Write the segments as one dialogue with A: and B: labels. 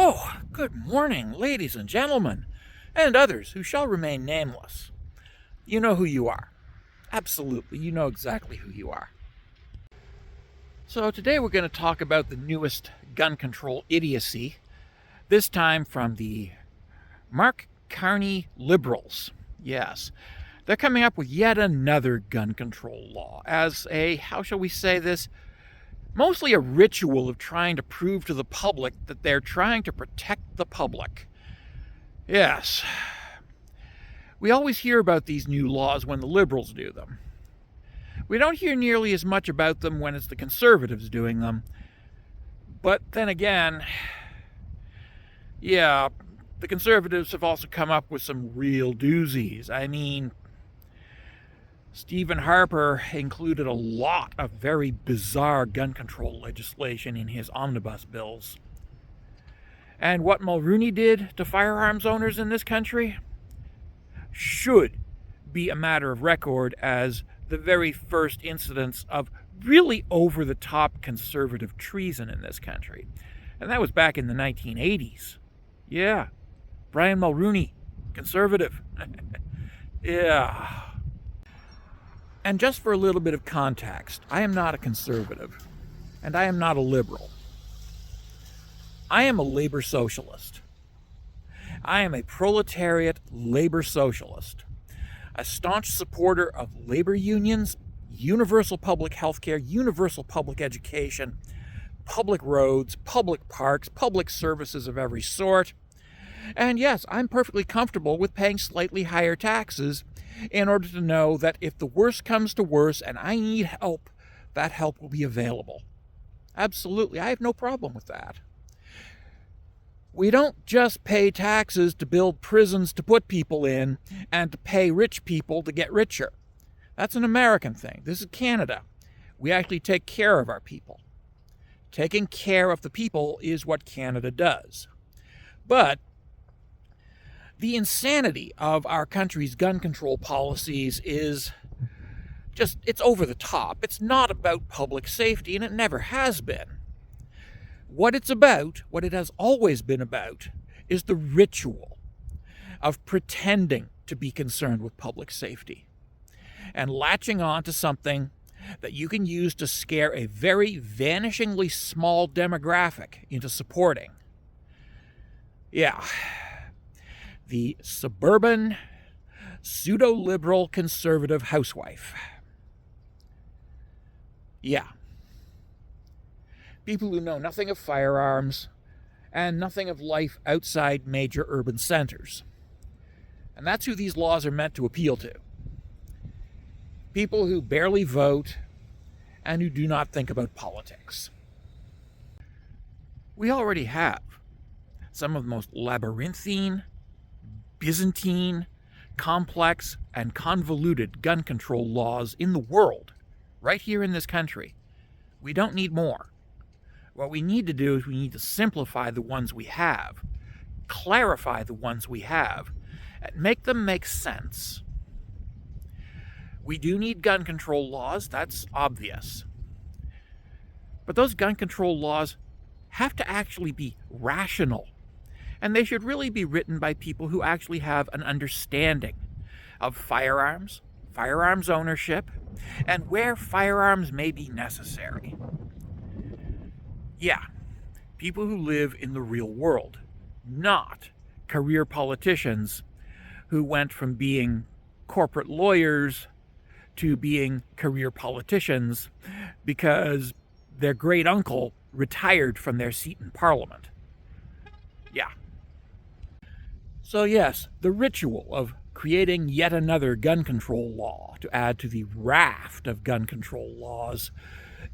A: Oh, good morning, ladies and gentlemen, and others who shall remain nameless. You know who you are. Absolutely, you know exactly who you are. So today we're going to talk about the newest gun control idiocy, this time from the Mark Carney liberals. Yes, they're coming up with yet another gun control law as a, how shall we say this, mostly a ritual of trying to prove to the public that they're trying to protect the public. Yes. We always hear about these new laws when the liberals do them. We don't hear nearly as much about them when it's the conservatives doing them. But then again, yeah, the conservatives have also come up with some real doozies. I mean, Stephen Harper included a lot of very bizarre gun control legislation in his omnibus bills. And what Mulrooney did to firearms owners in this country should be a matter of record as the very first incidence of really over-the-top conservative treason in this country. And that was back in the 1980s. Yeah, Brian Mulrooney, conservative. Yeah. And just for a little bit of context, I am not a conservative, and I am not a liberal. I am a labor socialist. I am a proletariat labor socialist, a staunch supporter of labor unions, universal public health care, universal public education, public roads, public parks, public services of every sort. And yes, I'm perfectly comfortable with paying slightly higher taxes in order to know that if the worst comes to worst and I need help, that help will be available. Absolutely, I have no problem with that. We don't just pay taxes to build prisons to put people in and to pay rich people to get richer. That's an American thing. This is Canada. We actually take care of our people. Taking care of the people is what Canada does. But the insanity of our country's gun control policies is just, it's over the top. It's not about public safety, and it never has been. What it's about, what it has always been about, is the ritual of pretending to be concerned with public safety and latching on to something that you can use to scare a very vanishingly small demographic into supporting. Yeah. The suburban, pseudo-liberal conservative housewife. Yeah. People who know nothing of firearms and nothing of life outside major urban centers. And that's who these laws are meant to appeal to. People who barely vote and who do not think about politics. We already have some of the most labyrinthine, Byzantine, complex, and convoluted gun control laws in the world, right here in this country. We don't need more. What we need to do is we need to simplify the ones we have, clarify the ones we have, and make them make sense. We do need gun control laws, that's obvious. But those gun control laws have to actually be rational. And they should really be written by people who actually have an understanding of firearms, firearms ownership, and where firearms may be necessary. Yeah, people who live in the real world, not career politicians who went from being corporate lawyers to being career politicians because their great uncle retired from their seat in Parliament. Yeah. So yes, the ritual of creating yet another gun control law to add to the raft of gun control laws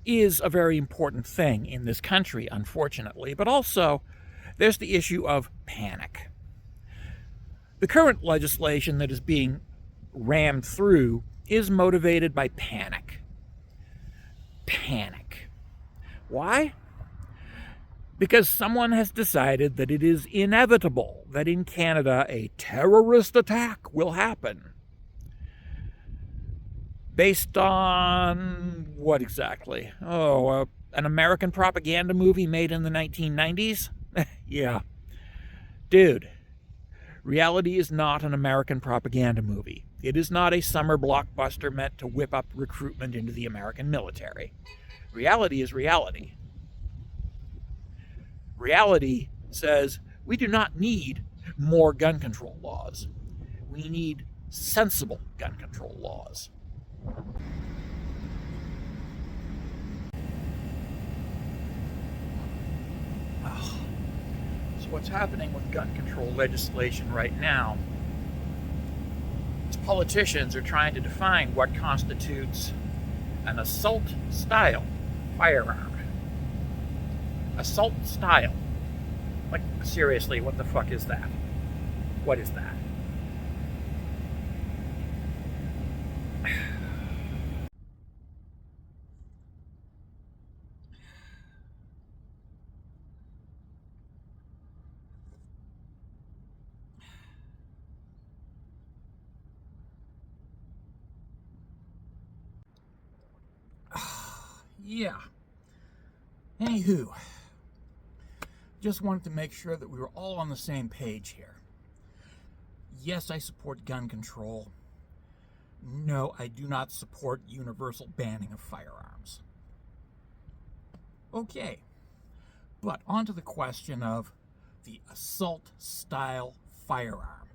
A: is a very important thing in this country, unfortunately. But also, there's the issue of panic. The current legislation that is being rammed through is motivated by panic. Panic. Why? Because someone has decided that it is inevitable that in Canada a terrorist attack will happen. Based on what exactly? Oh, an American propaganda movie made in the 1990s? Yeah, Dude, reality is not an American propaganda movie. It is not a summer blockbuster meant to whip up recruitment into the American military. Reality is reality. Reality says we do not need more gun control laws. We need sensible gun control laws. So what's happening with gun control legislation right now is politicians are trying to define what constitutes an assault-style firearm. Assault-style. Like, seriously, what the fuck is that? What is that? Yeah. Anywho, just wanted to make sure that we were all on the same page here. Yes, I support gun control. No, I do not support universal banning of firearms. Okay, but on to the question of the assault-style firearm.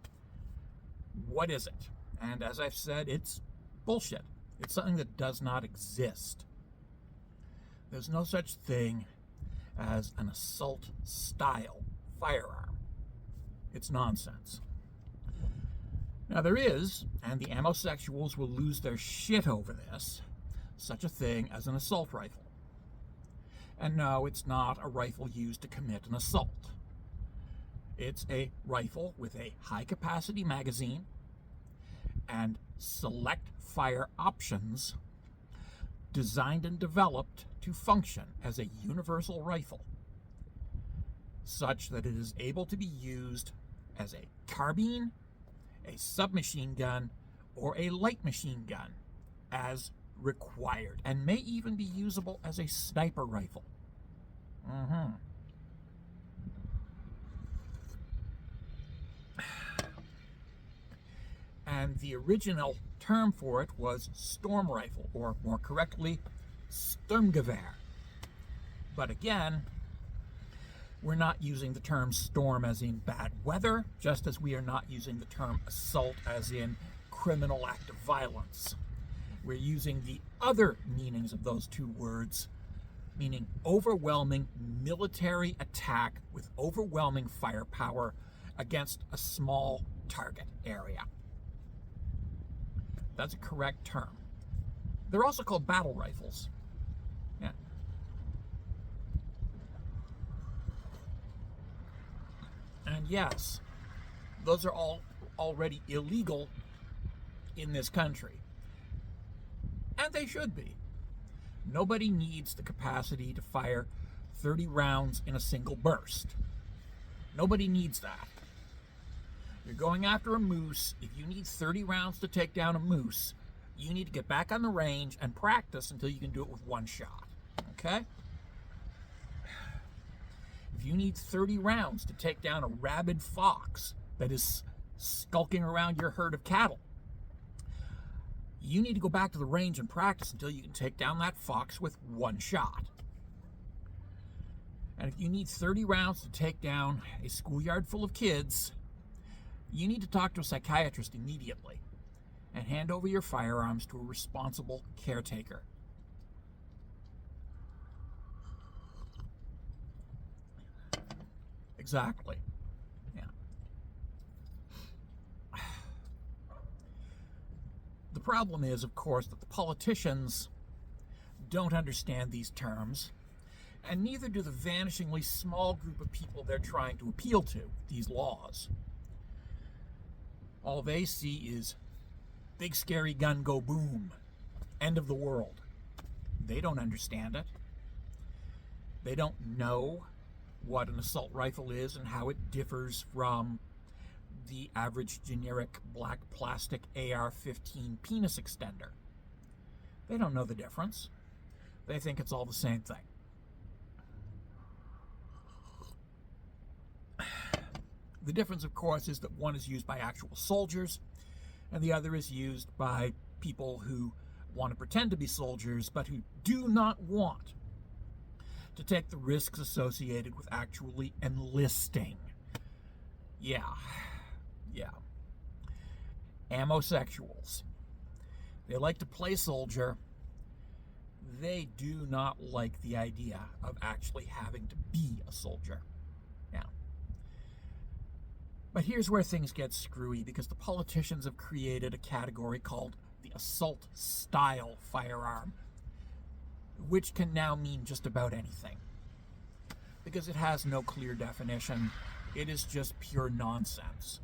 A: What is it? And as I've said, it's bullshit. It's something that does not exist. There's no such thing as an assault-style firearm. It's nonsense. Now there is, and the ammosexuals will lose their shit over this, such a thing as an assault rifle. And no, it's not a rifle used to commit an assault. It's a rifle with a high-capacity magazine and select fire options designed and developed to function as a universal rifle, such that it is able to be used as a carbine, a submachine gun, or a light machine gun as required, and may even be usable as a sniper rifle. And the original term for it was storm rifle, or more correctly, Sturmgewehr. But again, we're not using the term storm as in bad weather, just as we are not using the term assault as in criminal act of violence. We're using the other meanings of those two words, meaning overwhelming military attack with overwhelming firepower against a small target area. That's a correct term. They're also called battle rifles. Yeah. And yes, those are all already illegal in this country. And they should be. Nobody needs the capacity to fire 30 rounds in a single burst. Nobody needs that. You're going after a moose. If you need 30 rounds to take down a moose, you need to get back on the range and practice until you can do it with one shot. Okay? If you need 30 rounds to take down a rabid fox that is skulking around your herd of cattle, you need to go back to the range and practice until you can take down that fox with one shot. And if you need 30 rounds to take down a schoolyard full of kids, you need to talk to a psychiatrist immediately and hand over your firearms to a responsible caretaker. Exactly. Yeah. The problem is, of course, that the politicians don't understand these terms, and neither do the vanishingly small group of people they're trying to appeal to, these laws. All they see is big scary gun go boom, end of the world. They don't understand it. They don't know what an assault rifle is and how it differs from the average generic black plastic AR-15 penis extender. They don't know the difference. They think it's all the same thing. The difference, of course, is that one is used by actual soldiers, and the other is used by people who want to pretend to be soldiers, but who do not want to take the risks associated with actually enlisting. Yeah. Ammosexuals. They like to play soldier. They do not like the idea of actually having to be a soldier. Yeah. But here's where things get screwy, because the politicians have created a category called the assault style firearm, which can now mean just about anything, because it has no clear definition. It is just pure nonsense.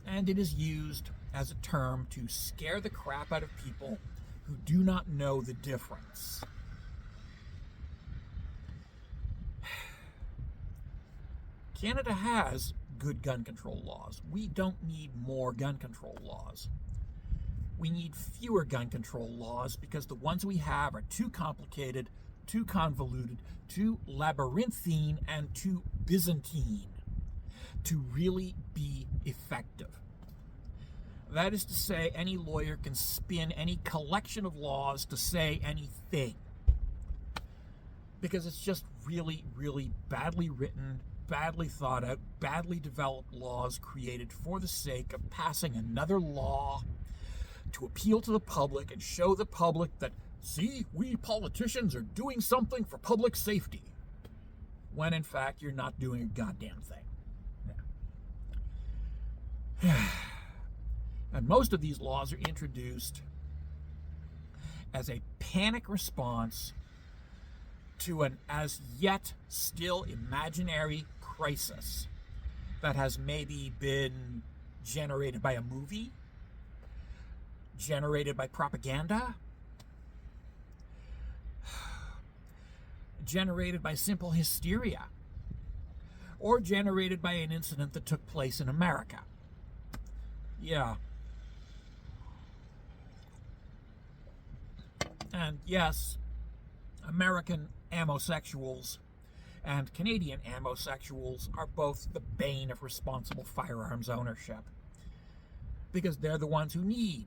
A: And it is used as a term to scare the crap out of people who do not know the difference. Canada has good gun control laws. We don't need more gun control laws. We need fewer gun control laws, because the ones we have are too complicated, too convoluted, too labyrinthine, and too Byzantine to really be effective. That is to say, any lawyer can spin any collection of laws to say anything, because it's just really, really badly written, badly thought out, badly developed laws created for the sake of passing another law to appeal to the public and show the public that, see, we politicians are doing something for public safety, when in fact you're not doing a goddamn thing. Yeah. And most of these laws are introduced as a panic response to an as yet still imaginary crisis that has maybe been generated by a movie, generated by propaganda, generated by simple hysteria, or generated by an incident that took place in America. Yeah. And yes, American ammosexuals and Canadian ammosexuals are both the bane of responsible firearms ownership, because they're the ones who need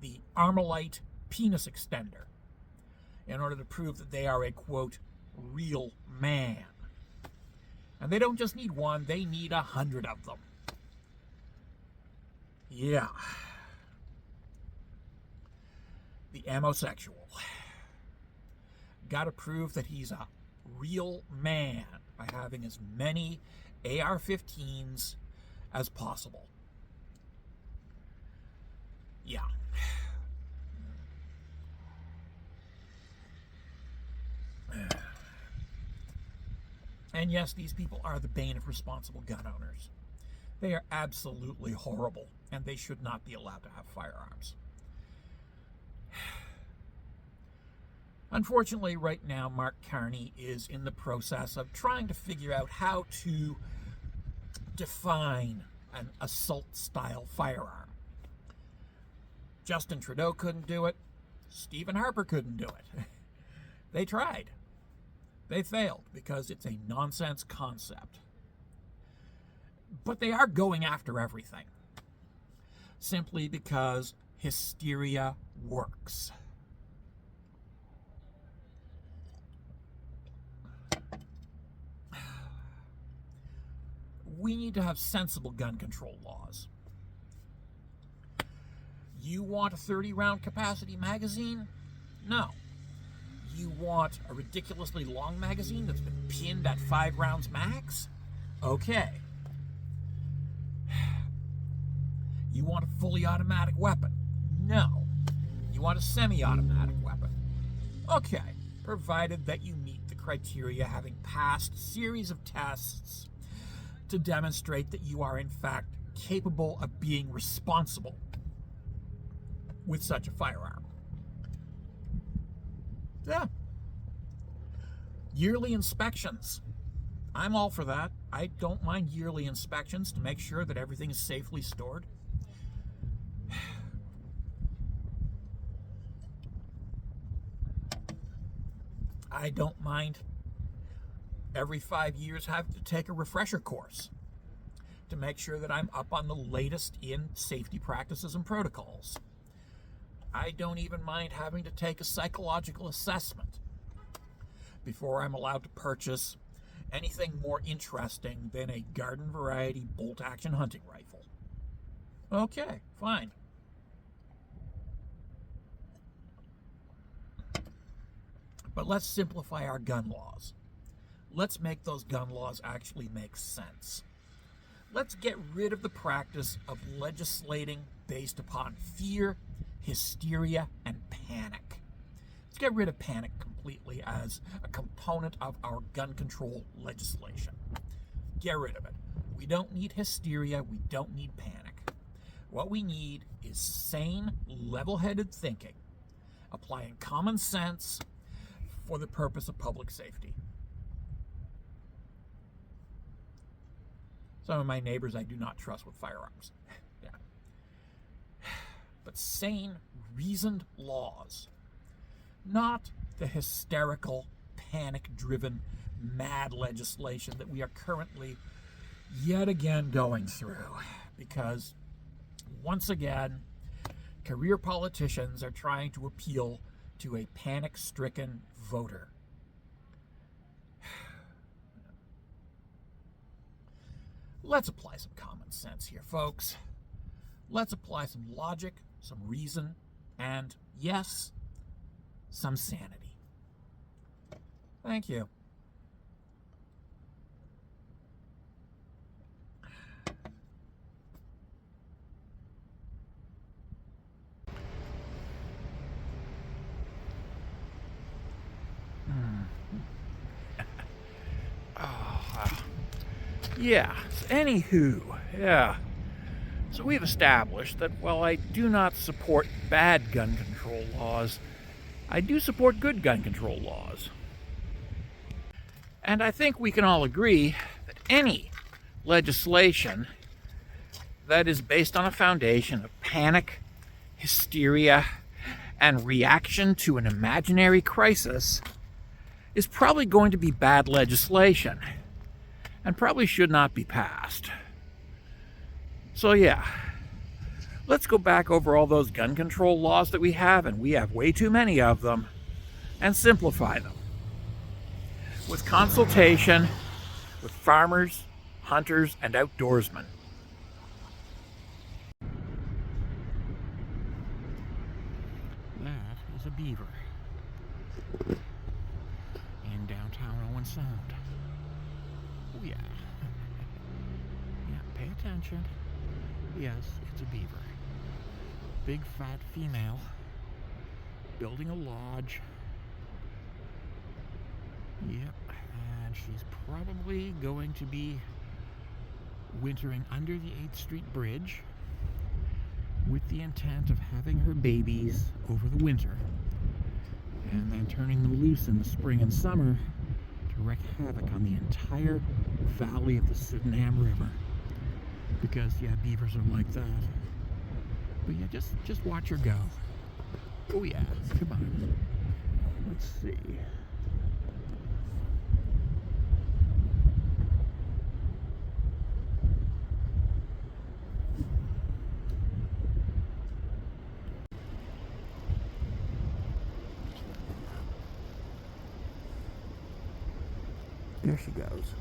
A: the Armalite penis extender in order to prove that they are a, quote, real man. And they don't just need one, they need 100 of them. Yeah. The ammosexual. Got to prove that he's a real man by having as many AR-15s as possible. Yeah. And yes, these people are the bane of responsible gun owners. They are absolutely horrible, and they should not be allowed to have firearms. Unfortunately, right now, Mark Carney is in the process of trying to figure out how to define an assault-style firearm. Justin Trudeau couldn't do it. Stephen Harper couldn't do it. They tried. They failed because it's a nonsense concept. But they are going after everything, simply because hysteria works. We need to have sensible gun control laws. You want a 30-round capacity magazine? No. You want a ridiculously long magazine that's been pinned at 5 rounds max? Okay. You want a fully automatic weapon? No. You want a semi-automatic weapon? Okay, provided that you meet the criteria, having passed a series of tests to demonstrate that you are in fact capable of being responsible with such a firearm. Yeah. Yearly inspections. I'm all for that. I don't mind yearly inspections to make sure that everything is safely stored. I don't mind every 5 years have to take a refresher course to make sure that I'm up on the latest in safety practices and protocols. I don't even mind having to take a psychological assessment before I'm allowed to purchase anything more interesting than a garden variety bolt action hunting rifle. Okay, fine. But let's simplify our gun laws. Let's make those gun laws actually make sense. Let's get rid of the practice of legislating based upon fear, hysteria, and panic. Let's get rid of panic completely as a component of our gun control legislation. Get rid of it. We don't need hysteria. We don't need panic. What we need is sane, level-headed thinking, applying common sense for the purpose of public safety. Some of my neighbors I do not trust with firearms. Yeah. But sane, reasoned laws, not the hysterical, panic-driven, mad legislation that we are currently yet again going through. Because, once again, career politicians are trying to appeal to a panic-stricken voter. Let's apply some common sense here, folks. Let's apply some logic, some reason, and, yes, some sanity. Thank you. Yeah, anywho, yeah. So we've established that while I do not support bad gun control laws, I do support good gun control laws. And I think we can all agree that any legislation that is based on a foundation of panic, hysteria, and reaction to an imaginary crisis is probably going to be bad legislation and probably should not be passed. So yeah, let's go back over all those gun control laws that we have, and we have way too many of them, and simplify them. With consultation with farmers, hunters, and outdoorsmen.
B: That is a beaver in downtown Owen Sound. Oh yeah. Yeah, pay attention. Yes, it's a beaver. Big fat female building a lodge. Yep, and she's probably going to be wintering under the 8th Street Bridge with the intent of having her babies over the winter and then turning them loose in the spring and summer to wreak havoc on the entire valley of the Sydenham River. Because, yeah, beavers are like that. But yeah, just watch her go. Oh yeah, come on. Let's see. There she goes.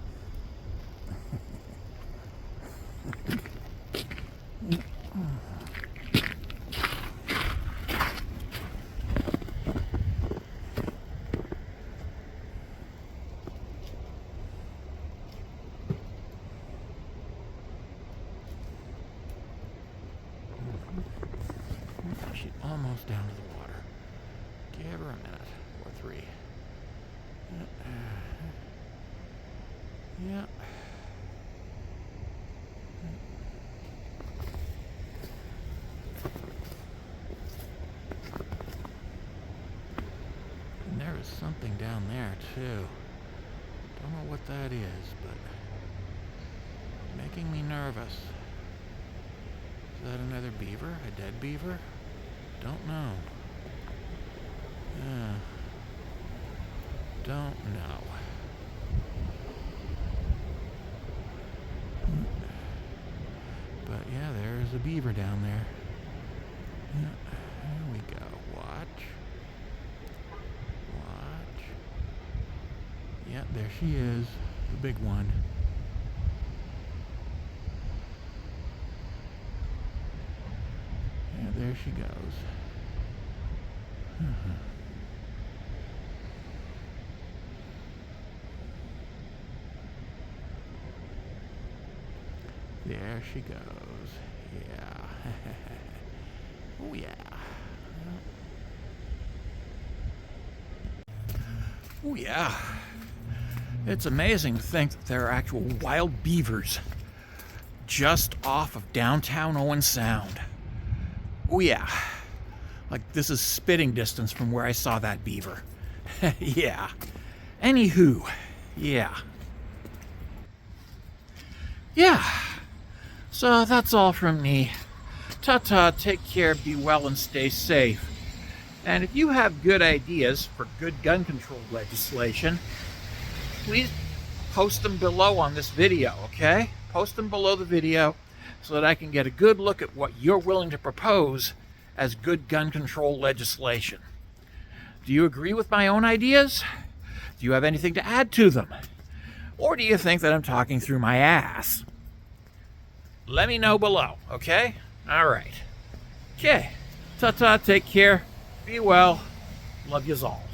B: She's almost down to the water. Give her a minute or three. Yeah. And there is something down there too. Don't know what that is, but making me nervous. Is that another beaver? A dead beaver? Don't know. Don't know. there's a beaver down there. Yeah, there we go. Watch. Watch. Yeah, there she is. The big one. Yeah, there she goes. There she goes. Yeah. Oh, yeah.
A: Oh, yeah. It's amazing to think that there are actual wild beavers just off of downtown Owen Sound. Oh, yeah. Like, this is spitting distance from where I saw that beaver. Yeah. Anywho, yeah. Yeah. So that's all from me. Ta-ta, take care, be well, and stay safe. And if you have good ideas for good gun control legislation, please post them below on this video, okay? Post them below the video so that I can get a good look at what you're willing to propose as good gun control legislation. Do you agree with my own ideas? Do you have anything to add to them? Or do you think that I'm talking through my ass? Let me know below, okay? All right. Okay. Ta-ta, take care. Be well. Love yous all.